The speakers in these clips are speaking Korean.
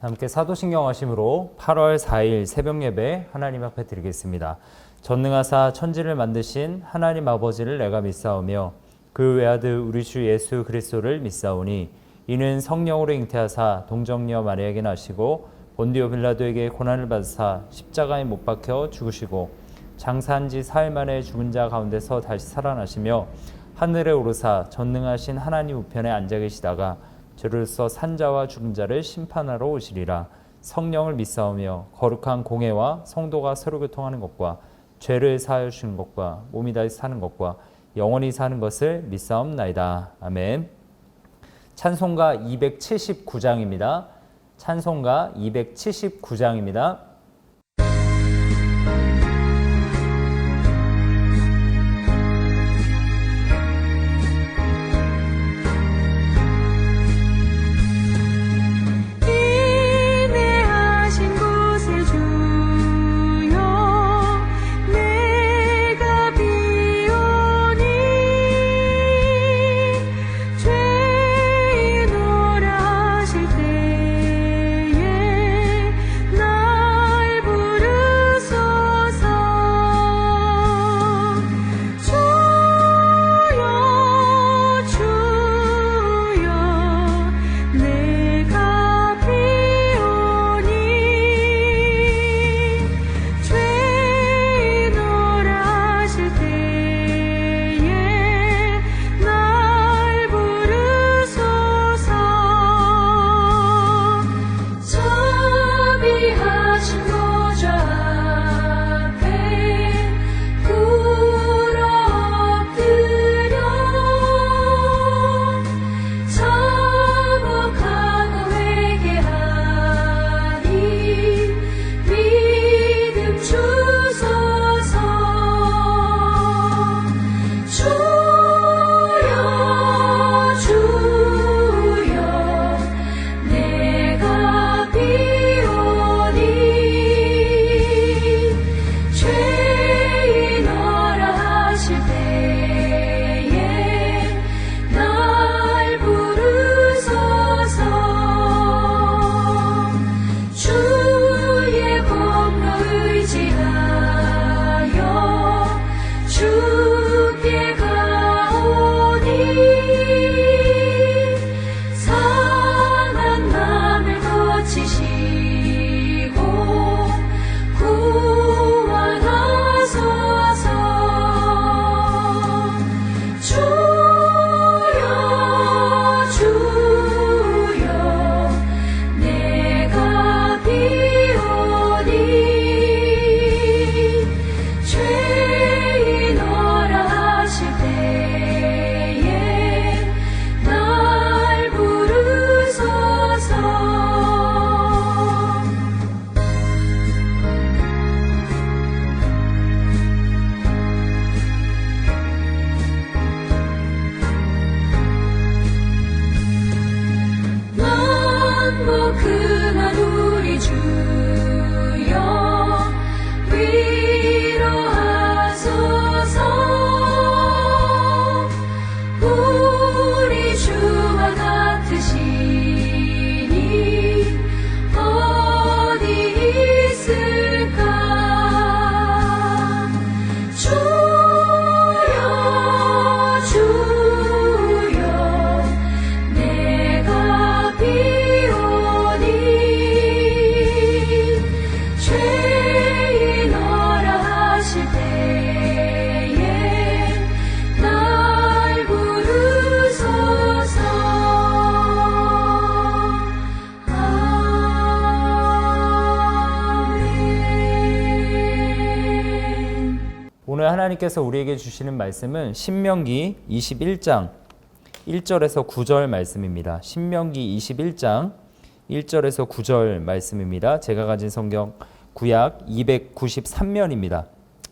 함께 사도신경 하심으로 8월 4일 새벽 예배 하나님 앞에 드리겠습니다. 전능하사 천지를 만드신 하나님 아버지를 내가 믿사오며 그 외아들 우리 주 예수 그리스도를 믿사오니 이는 성령으로 잉태하사 동정녀 마리아에게 나시고 본디오 빌라도에게 고난을 받으사 십자가에 못 박혀 죽으시고 장사한 지 사흘 만에 죽은 자 가운데서 다시 살아나시며 하늘에 오르사 전능하신 하나님 우편에 앉아 계시다가 저로서 산자와 죽은 자를 심판하러 오시리라. 성령을 믿사오며 거룩한 공회와 성도가 서로 교통하는 것과 죄를 사하여 주시는 것과 몸이 다시 사는 것과 영원히 사는 것을 믿사옵나이다. 아멘. 찬송가 279장입니다. 찬송가 279장입니다. 하나님께서 우리에게 주시는 말씀은 신명기 21장 1절에서 9절 말씀입니다. 신명기 21장 1절에서 9절 말씀입니다. 제가 가진 성경 구약 293면입니다.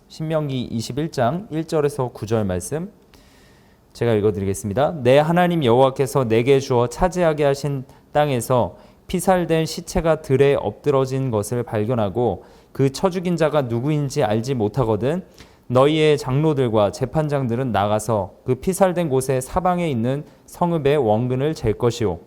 신명기 21장 1절에서 9절 말씀 제가 읽어드리겠습니다. 내 하나님 여호와께서 내게 주어 차지하게 하신 땅에서 피살된 시체가 들에 엎드러진 것을 발견하고 그 쳐 죽인 자가 누구인지 알지 못하거든 너희의 장로들과 재판장들은 나가서 그 피살된 곳의 사방에 있는 성읍의 원근을 잴 것이요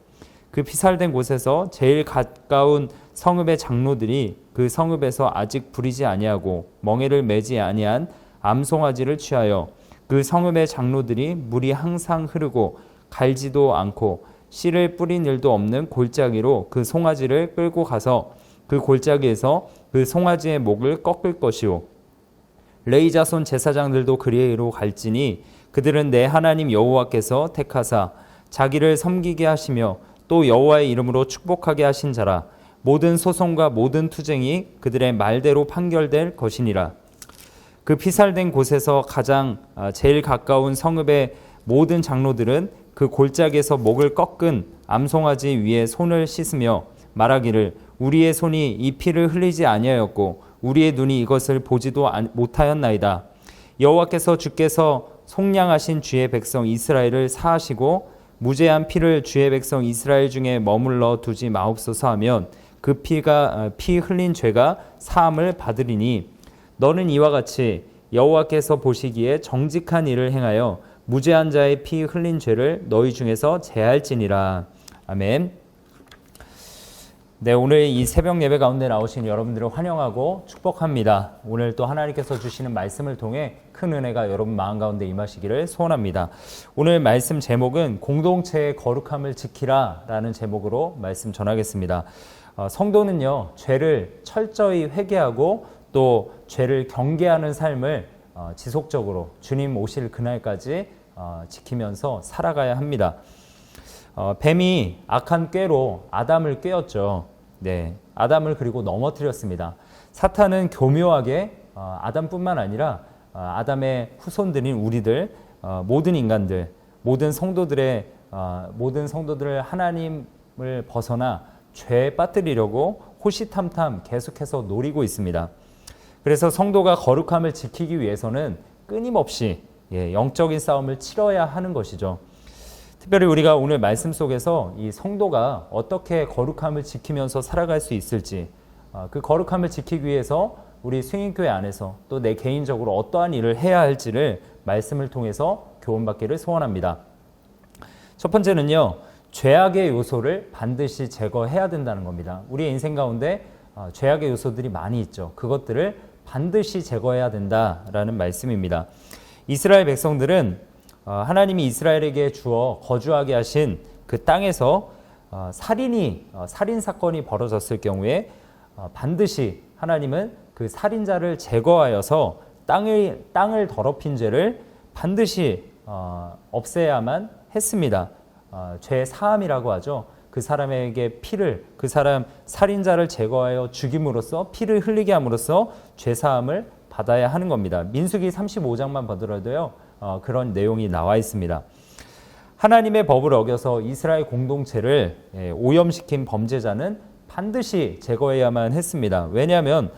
그 피살된 곳에서 제일 가까운 성읍의 장로들이 그 성읍에서 아직 부리지 아니하고 멍에를 매지 아니한 암송아지를 취하여 그 성읍의 장로들이 물이 항상 흐르고 갈지도 않고 씨를 뿌린 일도 없는 골짜기로 그 송아지를 끌고 가서 그 골짜기에서 그 송아지의 목을 꺾을 것이요 레위 자손 제사장들도 그리로 갈지니 그들은 내 하나님 여호와께서 택하사 자기를 섬기게 하시며 또 여호와의 이름으로 축복하게 하신 자라. 모든 소송과 모든 투쟁이 그들의 말대로 판결될 것이니라. 그 피살된 곳에서 가장 제일 가까운 성읍의 모든 장로들은 그 골짜기에서 목을 꺾은 암송아지 위에 손을 씻으며 말하기를 우리의 손이 이 피를 흘리지 아니하였고 우리의 눈이 이것을 보지도 못하였나이다. 여호와께서 주께서 속량하신 주의 백성 이스라엘을 사하시고 무죄한 피를 주의 백성 이스라엘 중에 머물러 두지 마옵소서 하면 그 피 흘린 죄가 사함을 받으리니 너는 이와 같이 여호와께서 보시기에 정직한 일을 행하여 무죄한 자의 피 흘린 죄를 너희 중에서 제할지니라. 아멘. 네, 오늘 이 새벽 예배 가운데 나오신 여러분들을 환영하고 축복합니다. 오늘 또 하나님께서 주시는 말씀을 통해 큰 은혜가 여러분 마음 가운데 임하시기를 소원합니다. 오늘 말씀 제목은 공동체의 거룩함을 지키라 라는 제목으로 말씀 전하겠습니다. 성도는요, 죄를 철저히 회개하고 또 죄를 경계하는 삶을 지속적으로 주님 오실 그날까지 지키면서 살아가야 합니다. 뱀이 악한 꾀로 아담을 꾀었죠. 네, 아담을 그리고 넘어뜨렸습니다. 사탄은 교묘하게 아담뿐만 아니라 아담의 후손들인 우리들, 모든 인간들, 모든 성도들을 하나님을 벗어나 죄에 빠뜨리려고 호시탐탐 계속해서 노리고 있습니다. 그래서 성도가 거룩함을 지키기 위해서는 끊임없이 영적인 싸움을 치러야 하는 것이죠. 특별히 우리가 오늘 말씀 속에서 이 성도가 어떻게 거룩함을 지키면서 살아갈 수 있을지, 그 거룩함을 지키기 위해서 우리 승인교회 안에서 또 내 개인적으로 어떠한 일을 해야 할지를 말씀을 통해서 교훈받기를 소원합니다. 첫 번째는요, 죄악의 요소를 반드시 제거해야 된다는 겁니다. 우리의 인생 가운데 죄악의 요소들이 많이 있죠. 그것들을 반드시 제거해야 된다라는 말씀입니다. 이스라엘 백성들은 하나님이 이스라엘에게 주어 거주하게 하신 그 땅에서 살인 사건이 벌어졌을 경우에 반드시 하나님은 그 살인자를 제거하여서 땅을 더럽힌 죄를 반드시 없애야만 했습니다. 죄 사함이라고 하죠. 그 사람에게 그 사람 살인자를 제거하여 죽임으로써 피를 흘리게 함으로써 죄 사함을 받아야 하는 겁니다. 민수기 35장만 보더라도요. 그런 내용이 나와 있습니다. 하나님의 법을 어겨서 이스라엘 공동체를 오염시킨 범죄자는 반드시 제거해야만 했습니다. 왜냐하면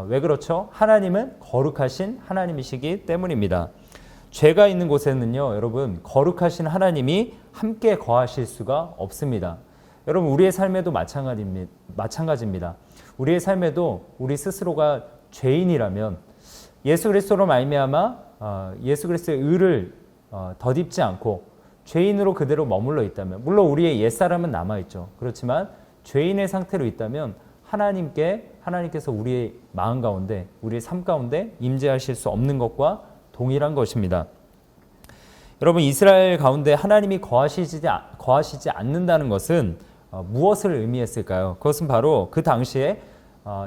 왜 그렇죠? 하나님은 거룩하신 하나님이시기 때문입니다. 죄가 있는 곳에는요, 여러분, 거룩하신 하나님이 함께 거하실 수가 없습니다. 여러분, 우리의 삶에도 마찬가지입니다. 우리의 삶에도 우리 스스로가 죄인이라면 예수 그리스도로 말미암아 예수 그리스도의 의를 덧입지 않고 죄인으로 그대로 머물러 있다면, 물론 우리의 옛사람은 남아있죠. 그렇지만 죄인의 상태로 있다면 하나님께서 우리의 마음 가운데, 우리의 삶 가운데 임재하실 수 없는 것과 동일한 것입니다. 여러분, 이스라엘 가운데 하나님이 거하시지 않는다는 것은 무엇을 의미했을까요? 그것은 바로 그 당시에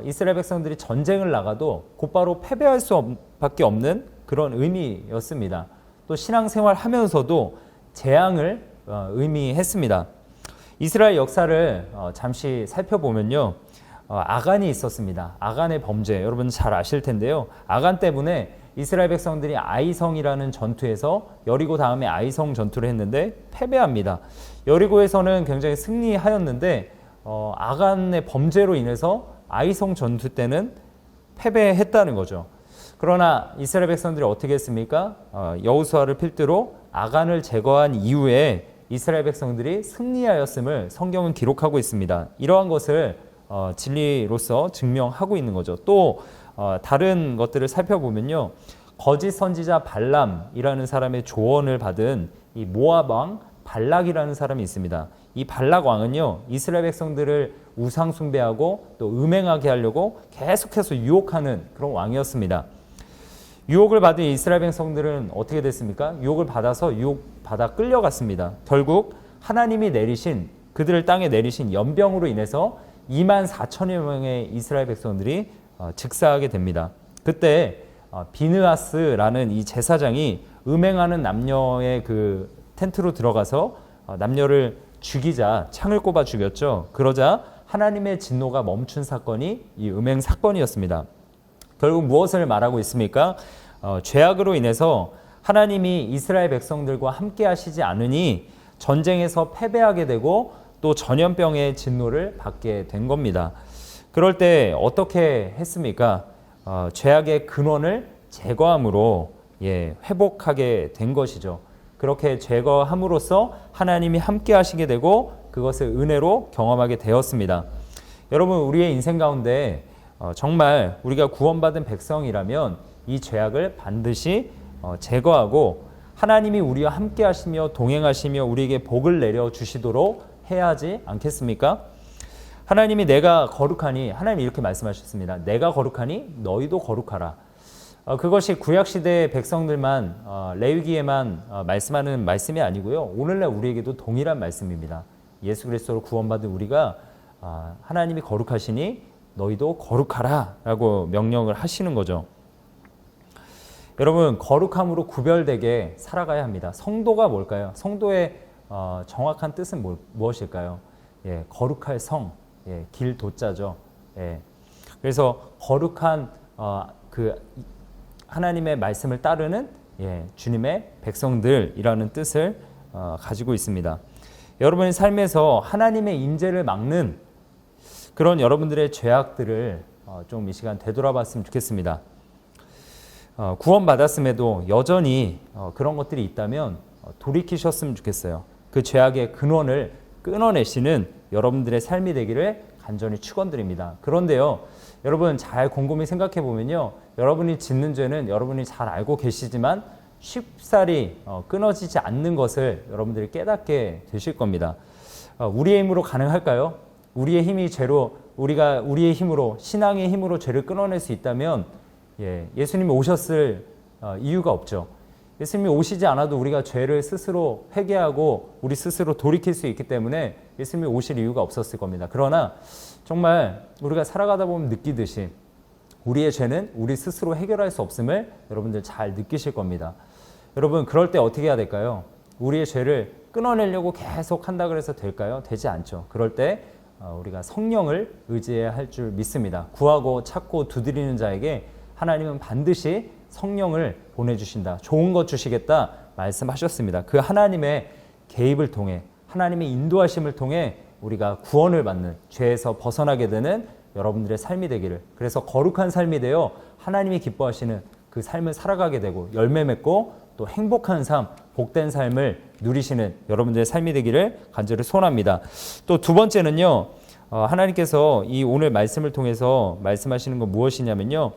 이스라엘 백성들이 전쟁을 나가도 곧바로 패배할 수밖에 없는 그런 의미였습니다. 또 신앙생활 하면서도 재앙을 의미했습니다. 이스라엘 역사를 잠시 살펴보면요, 아간이 있었습니다. 아간의 범죄, 여러분 잘 아실 텐데요. 아간 때문에 이스라엘 백성들이 아이성이라는 전투에서, 여리고 다음에 아이성 전투를 했는데 패배합니다. 여리고에서는 굉장히 승리하였는데 아간의 범죄로 인해서 아이성 전투 때는 패배했다는 거죠. 그러나 이스라엘 백성들이 어떻게 했습니까? 여호수아를 필두로 아간을 제거한 이후에 이스라엘 백성들이 승리하였음을 성경은 기록하고 있습니다. 이러한 것을 진리로서 증명하고 있는 거죠. 또 다른 것들을 살펴보면요, 거짓 선지자 발람이라는 사람의 조언을 받은 이 모압 왕 발락이라는 사람이 있습니다. 이 발락 왕은요, 이스라엘 백성들을 우상 숭배하고 또 음행하게 하려고 계속해서 유혹하는 그런 왕이었습니다. 유혹을 받은 이스라엘 백성들은 어떻게 됐습니까? 유혹을 받아서 유혹받아 끌려갔습니다. 결국 하나님이 내리신, 그들을 땅에 내리신 연병으로 인해서 2만 4천여 명의 이스라엘 백성들이 즉사하게 됩니다. 그때 비느하스라는 이 제사장이 음행하는 남녀의 그 텐트로 들어가서 남녀를 죽이자 창을 꼽아 죽였죠. 그러자 하나님의 진노가 멈춘 사건이 이 음행 사건이었습니다. 결국 무엇을 말하고 있습니까? 죄악으로 인해서 하나님이 이스라엘 백성들과 함께 하시지 않으니 전쟁에서 패배하게 되고 또 전염병의 진노를 받게 된 겁니다. 그럴 때 어떻게 했습니까? 죄악의 근원을 제거함으로 회복하게 된 것이죠. 그렇게 제거함으로써 하나님이 함께 하시게 되고 그것을 은혜로 경험하게 되었습니다. 여러분, 우리의 인생 가운데 정말 우리가 구원받은 백성이라면 이 죄악을 반드시 제거하고 하나님이 우리와 함께 하시며 동행하시며 우리에게 복을 내려 주시도록 해야 하지 않겠습니까? 하나님이 내가 거룩하니, 하나님이 이렇게 말씀하셨습니다. 내가 거룩하니 너희도 거룩하라. 그것이 구약시대의 백성들만, 레위기에만 말씀하는 말씀이 아니고요. 오늘날 우리에게도 동일한 말씀입니다. 예수 그리스도로 구원받은 우리가 하나님이 거룩하시니 너희도 거룩하라 라고 명령을 하시는 거죠. 여러분, 거룩함으로 구별되게 살아가야 합니다. 성도가 뭘까요? 성도의 정확한 뜻은 무엇일까요? 거룩할 성, 길 도자죠. 그래서 거룩한 그 하나님의 말씀을 따르는 주님의 백성들이라는 뜻을 가지고 있습니다. 여러분의 삶에서 하나님의 임재를 막는 그런 여러분들의 죄악들을 좀 이 시간 되돌아봤으면 좋겠습니다. 구원받았음에도 여전히 그런 것들이 있다면 돌이키셨으면 좋겠어요. 그 죄악의 근원을 끊어내시는 여러분들의 삶이 되기를 간절히 축원드립니다. 그런데요, 여러분 잘 곰곰이 생각해 보면요, 여러분이 짓는 죄는 여러분이 잘 알고 계시지만 쉽사리 끊어지지 않는 것을 여러분들이 깨닫게 되실 겁니다. 우리의 힘으로 가능할까요? 우리의 힘으로, 신앙의 힘으로 죄를 끊어낼 수 있다면 예수님이 오셨을 이유가 없죠. 예수님이 오시지 않아도 우리가 죄를 스스로 회개하고 우리 스스로 돌이킬 수 있기 때문에 예수님이 오실 이유가 없었을 겁니다. 그러나 정말 우리가 살아가다 보면 느끼듯이 우리의 죄는 우리 스스로 해결할 수 없음을 여러분들 잘 느끼실 겁니다. 여러분, 그럴 때 어떻게 해야 될까요? 우리의 죄를 끊어내려고 계속 한다 그래서 될까요? 되지 않죠. 그럴 때 우리가 성령을 의지해야 할 줄 믿습니다. 구하고 찾고 두드리는 자에게 하나님은 반드시 성령을 보내주신다. 좋은 것 주시겠다 말씀하셨습니다. 그 하나님의 개입을 통해, 하나님의 인도하심을 통해 우리가 구원을 받는, 죄에서 벗어나게 되는 여러분들의 삶이 되기를, 그래서 거룩한 삶이 되어 하나님이 기뻐하시는 그 삶을 살아가게 되고 열매 맺고 또 행복한 삶, 복된 삶을 누리시는 여러분들의 삶이 되기를 간절히 소원합니다. 또 두 번째는요, 하나님께서 이 오늘 말씀을 통해서 말씀하시는 건 무엇이냐면요,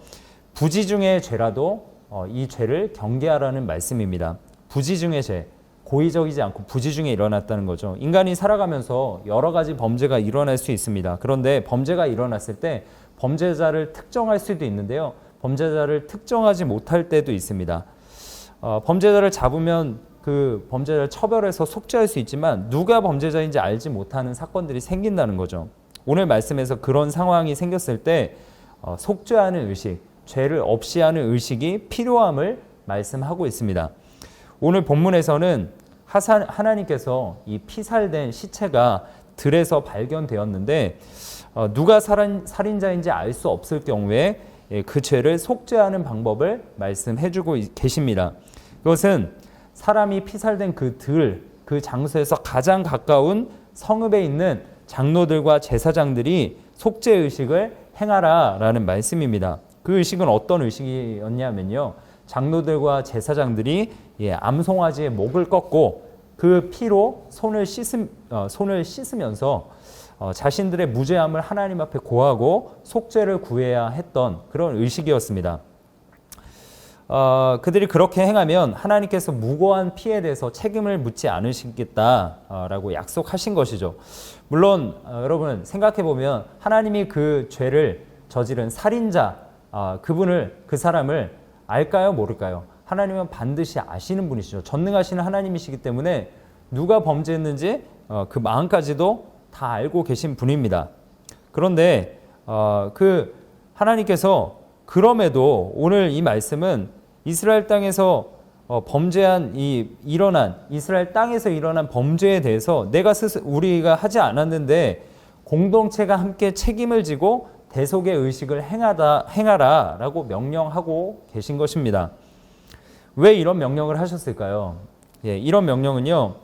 부지 중의 죄라도 이 죄를 경계하라는 말씀입니다. 부지 중의 죄, 고의적이지 않고 부지 중에 일어났다는 거죠. 인간이 살아가면서 여러 가지 범죄가 일어날 수 있습니다. 그런데 범죄가 일어났을 때 범죄자를 특정할 수도 있는데요, 범죄자를 특정하지 못할 때도 있습니다. 범죄자를 잡으면 그 범죄자를 처벌해서 속죄할 수 있지만 누가 범죄자인지 알지 못하는 사건들이 생긴다는 거죠. 오늘 말씀에서 그런 상황이 생겼을 때 속죄하는 의식, 죄를 없이 하는 의식이 필요함을 말씀하고 있습니다. 오늘 본문에서는 하나님께서 이 피살된 시체가 들에서 발견되었는데 누가 살인자인지 알 수 없을 경우에 그 죄를 속죄하는 방법을 말씀해주고 계십니다. 그것은 사람이 피살된 그 장소에서 가장 가까운 성읍에 있는 장로들과 제사장들이 속죄의식을 행하라라는 말씀입니다. 그 의식은 어떤 의식이었냐면요, 장로들과 제사장들이 암송아지의 목을 꺾고 그 피로 손을 씻으면서 자신들의 무죄함을 하나님 앞에 고하고 속죄를 구해야 했던 그런 의식이었습니다. 그들이 그렇게 행하면 하나님께서 무고한 피해에 대해서 책임을 묻지 않으시겠다라고 약속하신 것이죠. 물론 여러분 생각해 보면 하나님이 그 죄를 저지른 살인자 그 사람을 알까요, 모를까요? 하나님은 반드시 아시는 분이시죠. 전능하시는 하나님이시기 때문에 누가 범죄했는지 그 마음까지도 다 알고 계신 분입니다. 그런데 그 하나님께서 그럼에도 오늘 이 말씀은 이스라엘 땅에서 이스라엘 땅에서 일어난 범죄에 대해서 우리가 하지 않았는데 공동체가 함께 책임을 지고 대속의 의식을 행하라라고 명령하고 계신 것입니다. 왜 이런 명령을 하셨을까요? 이런 명령은요,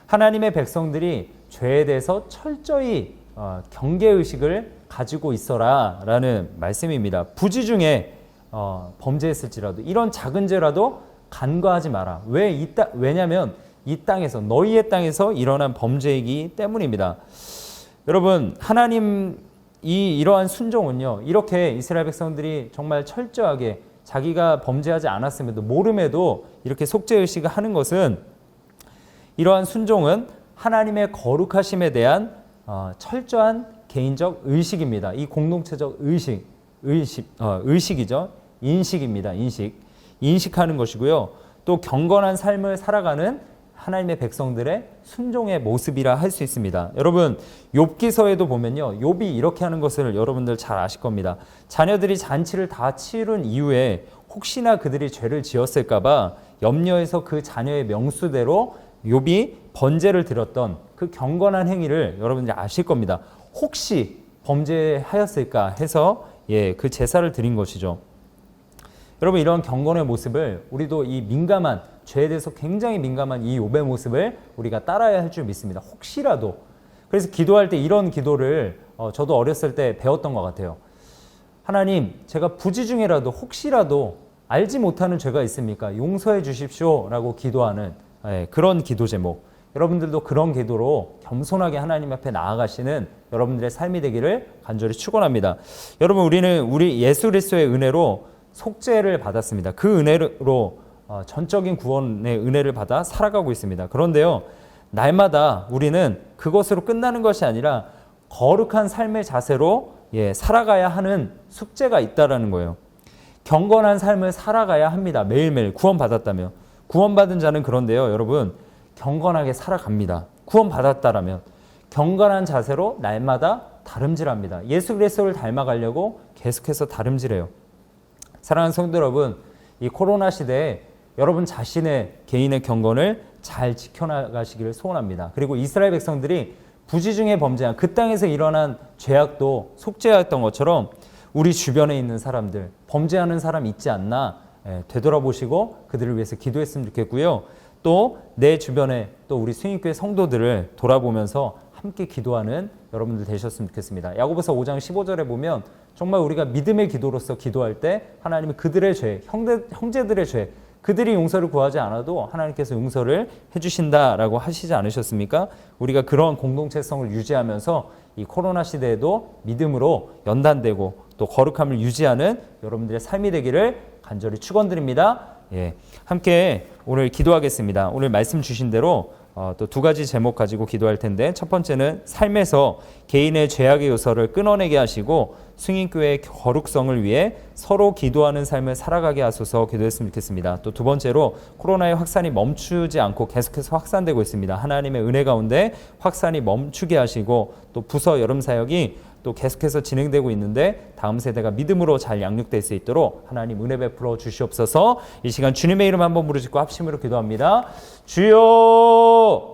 하나님의 백성들이 죄에 대해서 철저히 경계의식을 가지고 있어라라는 말씀입니다. 부지중에 범죄했을지라도 이런 작은 죄라도 간과하지 마라. 왜냐하면 이 땅에서 너희의 땅에서 일어난 범죄이기 때문입니다. 여러분 하나님 이러한 순종은요, 이렇게 이스라엘 백성들이 정말 철저하게 자기가 범죄하지 않았음에도 모름에도 이렇게 속죄의식을 하는 것은, 이러한 순종은 하나님의 거룩하심에 대한 철저한 개인적 의식입니다. 이 공동체적 의식이죠. 인식입니다. 인식하는 것이고요. 또 경건한 삶을 살아가는 하나님의 백성들의 순종의 모습이라 할 수 있습니다. 여러분 욥기서에도 보면요, 욥이 이렇게 하는 것을 여러분들 잘 아실 겁니다. 자녀들이 잔치를 다 치른 이후에 혹시나 그들이 죄를 지었을까 봐 염려해서 그 자녀의 명수대로 욥이 번제를 드렸던 그 경건한 행위를 여러분들이 아실 겁니다. 혹시 범죄하였을까 해서 그 제사를 드린 것이죠. 여러분 이런 경건의 모습을 우리도 이 민감한 죄에 대해서 굉장히 민감한 이 욥의 모습을 우리가 따라야 할 줄 믿습니다. 혹시라도. 그래서 기도할 때 이런 기도를 저도 어렸을 때 배웠던 것 같아요. 하나님, 제가 부지중에라도 혹시라도 알지 못하는 죄가 있습니까? 용서해 주십시오 라고 기도하는 그런 기도 제목. 여러분들도 그런 기도로 겸손하게 하나님 앞에 나아가시는 여러분들의 삶이 되기를 간절히 축원합니다. 여러분 우리 예수 그리스도의 은혜로 속죄를 받았습니다. 그 은혜로 전적인 구원의 은혜를 받아 살아가고 있습니다. 그런데요, 날마다 우리는 그것으로 끝나는 것이 아니라 거룩한 삶의 자세로 살아가야 하는 숙제가 있다라는 거예요. 경건한 삶을 살아가야 합니다. 매일매일 구원받았다면. 구원받은 자는 그런데요, 여러분 경건하게 살아갑니다. 구원받았다라면 경건한 자세로 날마다 다름질합니다. 예수 그리스도를 닮아가려고 계속해서 다름질해요. 사랑하는 성도 여러분, 이 코로나 시대에 여러분 자신의 개인의 경건을 잘 지켜나가시기를 소원합니다. 그리고 이스라엘 백성들이 부지중에 범죄한 그 땅에서 일어난 죄악도 속죄하였던 것처럼 우리 주변에 있는 사람들, 범죄하는 사람 있지 않나 되돌아보시고 그들을 위해서 기도했으면 좋겠고요. 또 내 주변에 또 우리 수인교회 성도들을 돌아보면서 함께 기도하는 여러분들 되셨으면 좋겠습니다. 야고보서 5장 15절에 보면 정말 우리가 믿음의 기도로서 기도할 때 하나님은 그들의 죄, 형제들의 죄, 그들이 용서를 구하지 않아도 하나님께서 용서를 해주신다라고 하시지 않으셨습니까? 우리가 그런 공동체성을 유지하면서 이 코로나 시대에도 믿음으로 연단되고 또 거룩함을 유지하는 여러분들의 삶이 되기를 간절히 축원드립니다. 함께 오늘 기도하겠습니다. 오늘 말씀 주신 대로 또 두 가지 제목 가지고 기도할 텐데, 첫 번째는 삶에서 개인의 죄악의 요소를 끊어내게 하시고 승인교회의 거룩성을 위해 서로 기도하는 삶을 살아가게 하소서 기도했으면 좋겠습니다. 또 두 번째로 코로나의 확산이 멈추지 않고 계속해서 확산되고 있습니다. 하나님의 은혜 가운데 확산이 멈추게 하시고 또 부서 여름 사역이 또 계속해서 진행되고 있는데 다음 세대가 믿음으로 잘 양육될 수 있도록 하나님 은혜 베풀어 주시옵소서. 이 시간 주님의 이름 한번 부르짖고 합심으로 기도합니다. 주여